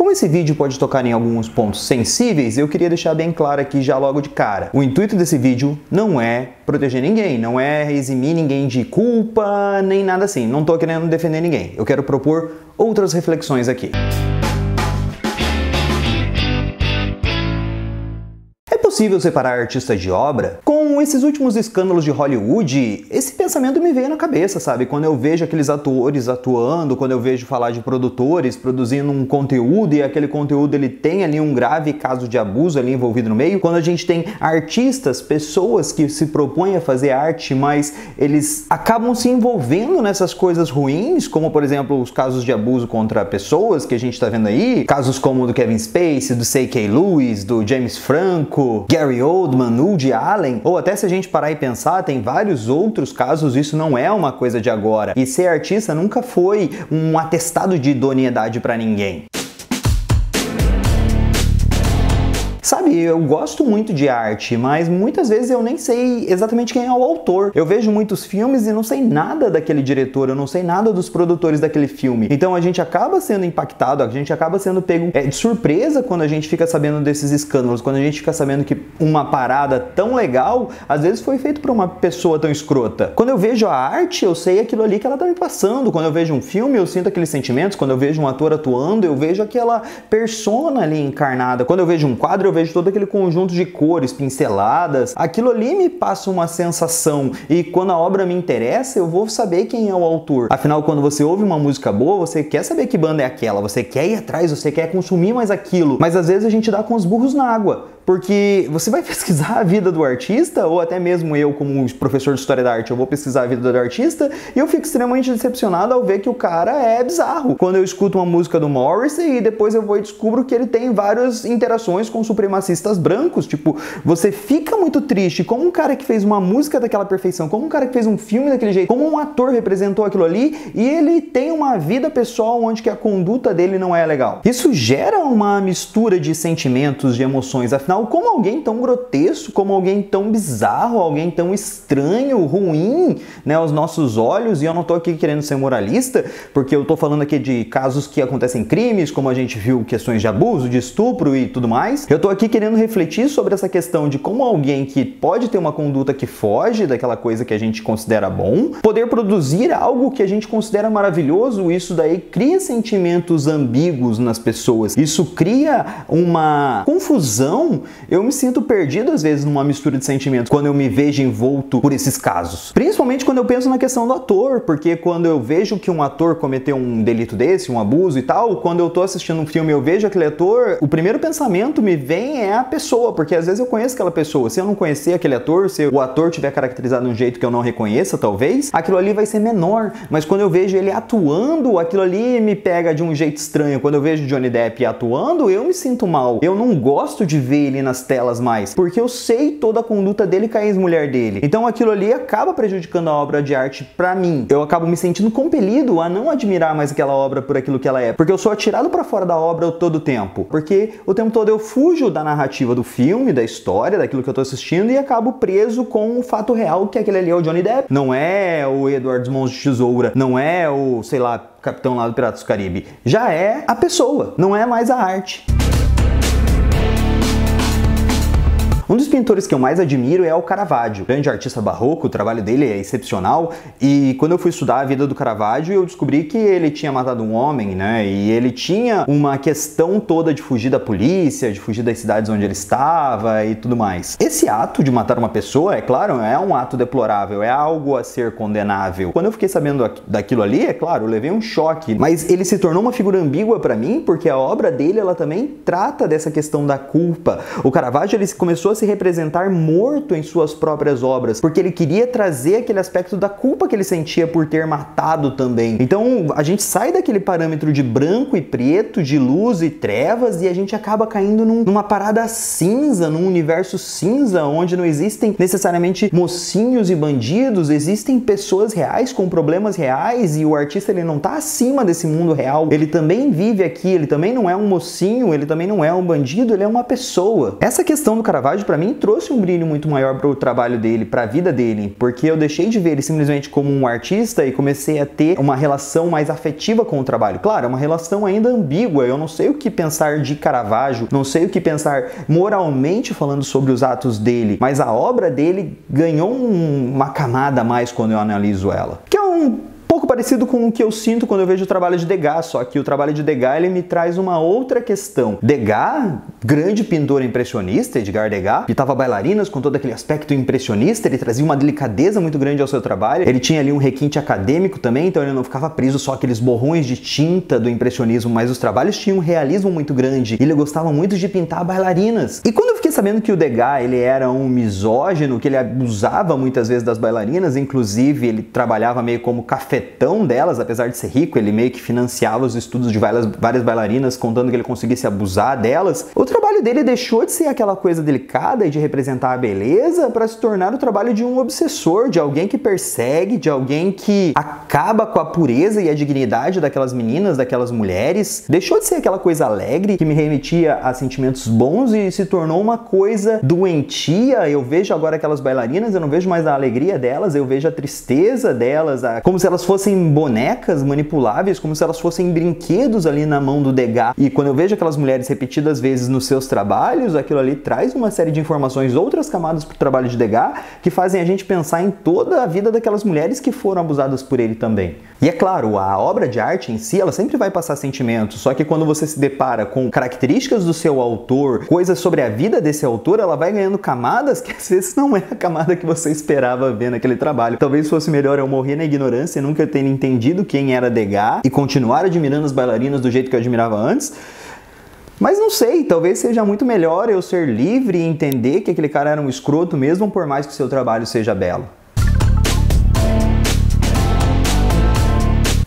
Como esse vídeo pode tocar em alguns pontos sensíveis, eu queria deixar bem claro aqui já logo de cara. O intuito desse vídeo não é proteger ninguém, não é eximir ninguém de culpa, nem nada assim. Não tô querendo defender ninguém. Eu quero propor outras reflexões aqui. É possível separar artista de obra? Com esses últimos escândalos de Hollywood, esse pensamento me veio na cabeça, sabe? Quando eu vejo aqueles atores atuando, quando eu vejo falar de produtores produzindo um conteúdo e aquele conteúdo ele tem ali um grave caso de abuso ali envolvido no meio, quando a gente tem artistas, pessoas que se propõem a fazer arte, mas eles acabam se envolvendo nessas coisas ruins, como por exemplo os casos de abuso contra pessoas que a gente tá vendo aí, casos como o do Kevin Spacey, do C.K. Lewis, do James Franco, Gary Oldman, Woody Allen, ou até se a gente parar e pensar, tem vários outros casos, isso não é uma coisa de agora. E ser artista nunca foi um atestado de idoneidade para ninguém. Sabe, eu gosto muito de arte, mas muitas vezes eu nem sei exatamente quem é o autor. Eu vejo muitos filmes e não sei nada daquele diretor, eu não sei nada dos produtores daquele filme. Então a gente acaba sendo impactado, a gente acaba sendo pego de surpresa quando a gente fica sabendo desses escândalos, quando a gente fica sabendo que uma parada tão legal, às vezes foi feito por uma pessoa tão escrota. Quando eu vejo a arte, eu sei aquilo ali que ela tá me passando. Quando eu vejo um filme, eu sinto aqueles sentimentos. Quando eu vejo um ator atuando, eu vejo aquela persona ali encarnada. Quando eu vejo um quadro, eu vejo todo aquele conjunto de cores, pinceladas, aquilo ali me passa uma sensação, e quando a obra me interessa, eu vou saber quem é o autor. Afinal, quando você ouve uma música boa, você quer saber que banda é aquela, você quer ir atrás, você quer consumir mais aquilo, mas às vezes a gente dá com os burros na água. Porque você vai pesquisar a vida do artista, ou até mesmo eu, como professor de História da Arte, eu vou pesquisar a vida do artista, e eu fico extremamente decepcionado ao ver que o cara é bizarro. Quando eu escuto uma música do Morrissey, e depois eu vou e descubro que ele tem várias interações com supremacistas brancos. Tipo, você fica muito triste como um cara que fez uma música daquela perfeição, como um cara que fez um filme daquele jeito, como um ator representou aquilo ali, e ele tem uma vida pessoal onde que a conduta dele não é legal. Isso gera uma mistura de sentimentos, de emoções. Afinal, como alguém tão grotesco, como alguém tão bizarro, alguém tão estranho, ruim, né, aos nossos olhos, e eu não tô aqui querendo ser moralista, porque eu tô falando aqui de casos que acontecem crimes, como a gente viu questões de abuso, de estupro e tudo mais. Eu tô aqui querendo refletir sobre essa questão de como alguém que pode ter uma conduta que foge daquela coisa que a gente considera bom, poder produzir algo que a gente considera maravilhoso, isso daí cria sentimentos ambíguos nas pessoas, isso cria uma confusão. Eu me sinto perdido às vezes numa mistura de sentimentos quando eu me vejo envolto por esses casos. Principalmente quando eu penso na questão do ator, porque quando eu vejo que um ator cometeu um delito desse, um abuso e tal, quando eu tô assistindo um filme e eu vejo aquele ator, o primeiro pensamento me vem é a pessoa, porque às vezes eu conheço aquela pessoa. Se eu não conhecer aquele ator, se o ator tiver caracterizado de um jeito que eu não reconheça, talvez, aquilo ali vai ser menor. Mas quando eu vejo ele atuando, aquilo ali me pega de um jeito estranho. Quando eu vejo Johnny Depp atuando, eu me sinto mal. Eu não gosto de ver ele nas telas mais, porque eu sei toda a conduta dele com a ex-mulher dele. Então aquilo ali acaba prejudicando a obra de arte pra mim. Eu acabo me sentindo compelido a não admirar mais aquela obra por aquilo que ela é, porque eu sou atirado pra fora da obra todo o tempo. Porque o tempo todo eu fujo da narrativa do filme, da história, daquilo que eu tô assistindo, e acabo preso com o fato real que aquele ali é o Johnny Depp. Não é o Edward Mãos de Tesoura, não é o, sei lá, capitão lá do Piratas do Caribe. Já é a pessoa, não é mais a arte. Um dos pintores que eu mais admiro é o Caravaggio, grande artista barroco, o trabalho dele é excepcional, e quando eu fui estudar a vida do Caravaggio, eu descobri que ele tinha matado um homem, né, e ele tinha uma questão toda de fugir da polícia, de fugir das cidades onde ele estava e tudo mais. Esse ato de matar uma pessoa, é claro, é um ato deplorável, é algo a ser condenável. Quando eu fiquei sabendo daquilo ali, é claro, eu levei um choque, mas ele se tornou uma figura ambígua pra mim, porque a obra dele, ela também trata dessa questão da culpa. O Caravaggio, ele começou a se representar morto em suas próprias obras, porque ele queria trazer aquele aspecto da culpa que ele sentia por ter matado também. Então a gente sai daquele parâmetro de branco e preto, de luz e trevas, e a gente acaba caindo numa parada cinza, num universo cinza, onde não existem necessariamente mocinhos e bandidos, existem pessoas reais com problemas reais, e o artista, ele não tá acima desse mundo real, ele também vive aqui, ele também não é um mocinho, ele também não é um bandido, ele é uma pessoa. Essa questão do Caravaggio, pra mim trouxe um brilho muito maior para o trabalho dele, para a vida dele, porque eu deixei de ver ele simplesmente como um artista e comecei a ter uma relação mais afetiva com o trabalho. Claro, é uma relação ainda ambígua, eu não sei o que pensar de Caravaggio, não sei o que pensar moralmente falando sobre os atos dele, mas a obra dele ganhou uma camada a mais quando eu analiso ela. Que é um pouco parecido com o que eu sinto quando eu vejo o trabalho de Degas, só que o trabalho de Degas ele me traz uma outra questão. Degas, grande pintor impressionista, Edgar Degas, pintava bailarinas com todo aquele aspecto impressionista, ele trazia uma delicadeza muito grande ao seu trabalho, ele tinha ali um requinte acadêmico também, então ele não ficava preso só aqueles borrões de tinta do impressionismo, mas os trabalhos tinham um realismo muito grande, ele gostava muito de pintar bailarinas. E quando eu fiquei sabendo que o Degas ele era um misógino, que ele abusava muitas vezes das bailarinas, inclusive ele trabalhava meio como cafetão delas, apesar de ser rico, ele meio que financiava os estudos de várias bailarinas, contando que ele conseguisse abusar delas. O trabalho dele deixou de ser aquela coisa delicada e de representar a beleza para se tornar o trabalho de um obsessor, de alguém que persegue, de alguém que acaba com a pureza e a dignidade daquelas meninas, daquelas mulheres. Deixou de ser aquela coisa alegre que me remetia a sentimentos bons e se tornou uma coisa doentia. Eu vejo agora aquelas bailarinas, eu não vejo mais a alegria delas, eu vejo a tristeza delas, como se elas fossem bonecas manipuláveis, como se elas fossem brinquedos ali na mão do Degas. E quando eu vejo aquelas mulheres repetidas vezes nos seus trabalhos, aquilo ali traz uma série de informações, outras camadas para o trabalho de Degas, que fazem a gente pensar em toda a vida daquelas mulheres que foram abusadas por ele também. E é claro, a obra de arte em si, ela sempre vai passar sentimentos, só que quando você se depara com características do seu autor, coisas sobre a vida desse autor, ela vai ganhando camadas que às vezes não é a camada que você esperava ver naquele trabalho. Talvez fosse melhor eu morrer na ignorância e nunca ter entendido quem era Degas e continuar admirando as bailarinas do jeito que eu admirava antes. Mas não sei, talvez seja muito melhor eu ser livre e entender que aquele cara era um escroto mesmo, por mais que o seu trabalho seja belo.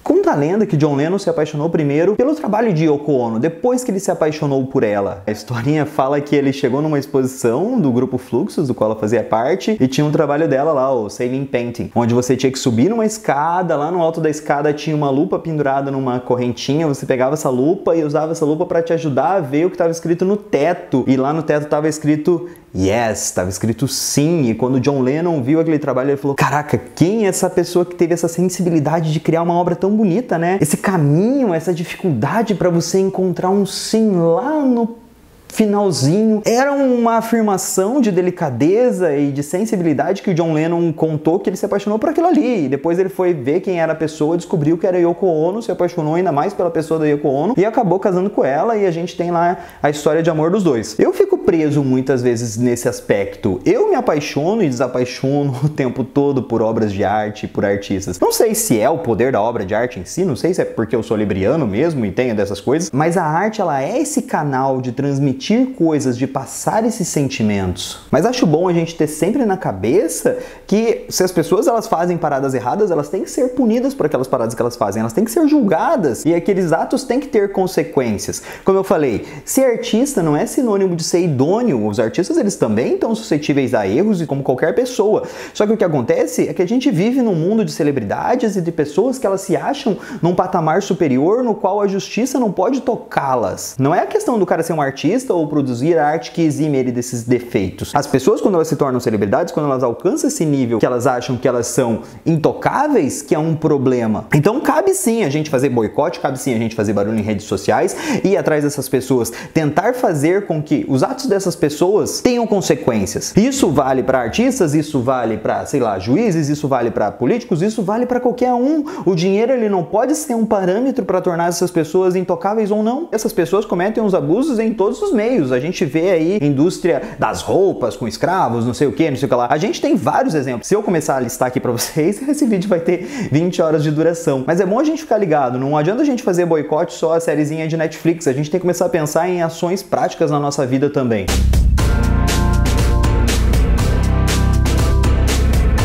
Conta a lenda que John Lennon se apaixonou primeiro pelo trabalho de Yoko Ono, depois que ele se apaixonou por ela. A historinha fala que ele chegou numa exposição do grupo Fluxus, do qual ela fazia parte, e tinha um trabalho dela lá, o Sailing Painting, onde você tinha que subir numa escada, lá no alto da escada tinha uma lupa pendurada numa correntinha, você pegava essa lupa e usava essa lupa para te ajudar a ver o que estava escrito no teto, e lá no teto estava escrito yes, estava escrito sim, e quando John Lennon viu aquele trabalho, ele falou, caraca, quem é essa pessoa que teve essa sensibilidade de criar uma obra tão bonita, né? Esse caminho, essa dificuldade para você encontrar um sim lá no finalzinho. Era uma afirmação de delicadeza e de sensibilidade que o John Lennon contou que ele se apaixonou por aquilo ali. E depois ele foi ver quem era a pessoa, descobriu que era Yoko Ono, se apaixonou ainda mais pela pessoa da Yoko Ono e acabou casando com ela, e a gente tem lá a história de amor dos dois. Eu fico preso muitas vezes nesse aspecto. Eu me apaixono e desapaixono o tempo todo por obras de arte, por artistas. Não sei se é o poder da obra de arte em si, não sei se é porque eu sou libriano mesmo e tenho dessas coisas, mas a arte, ela é esse canal de transmitir coisas, de passar esses sentimentos. Mas acho bom a gente ter sempre na cabeça que se as pessoas elas fazem paradas erradas, elas têm que ser punidas por aquelas paradas que elas fazem, elas têm que ser julgadas e aqueles atos têm que ter consequências. Como eu falei, ser artista não é sinônimo de ser idôneo. Os artistas eles também estão suscetíveis a erros e como qualquer pessoa. Só que o que acontece é que a gente vive num mundo de celebridades e de pessoas que elas se acham num patamar superior no qual a justiça não pode tocá-las. Não é a questão do cara ser um artista ou produzir arte que exime ele desses defeitos. As pessoas, quando elas se tornam celebridades, quando elas alcançam esse nível que elas acham que elas são intocáveis, que é um problema. Então cabe sim a gente fazer boicote, cabe sim a gente fazer barulho em redes sociais, ir atrás dessas pessoas, tentar fazer com que os atos dessas pessoas tenham consequências. Isso vale para artistas, isso vale para, sei lá, juízes, isso vale para políticos, isso vale para qualquer um. O dinheiro ele não pode ser um parâmetro para tornar essas pessoas intocáveis ou não. Essas pessoas cometem os abusos em todos os meios. A gente vê aí indústria das roupas com escravos, não sei o que, não sei o que lá. A gente tem vários exemplos. Se eu começar a listar aqui pra vocês, esse vídeo vai ter 20 horas de duração. Mas é bom a gente ficar ligado. Não adianta a gente fazer boicote só a sériezinha de Netflix. A gente tem que começar a pensar em ações práticas na nossa vida também.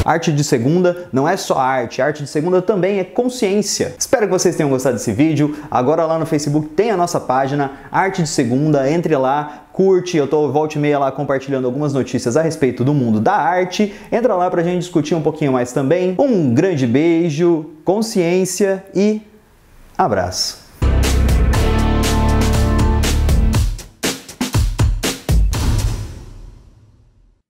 Arte de segunda não é só arte de segunda também é consciência. Espero que vocês tenham gostado desse vídeo. Agora lá no Facebook tem a nossa página Arte de Segunda, entre lá, curte, eu tô volta e meia lá compartilhando algumas notícias a respeito do mundo da arte. Entra lá pra gente discutir um pouquinho mais também. Um grande beijo, consciência e abraço.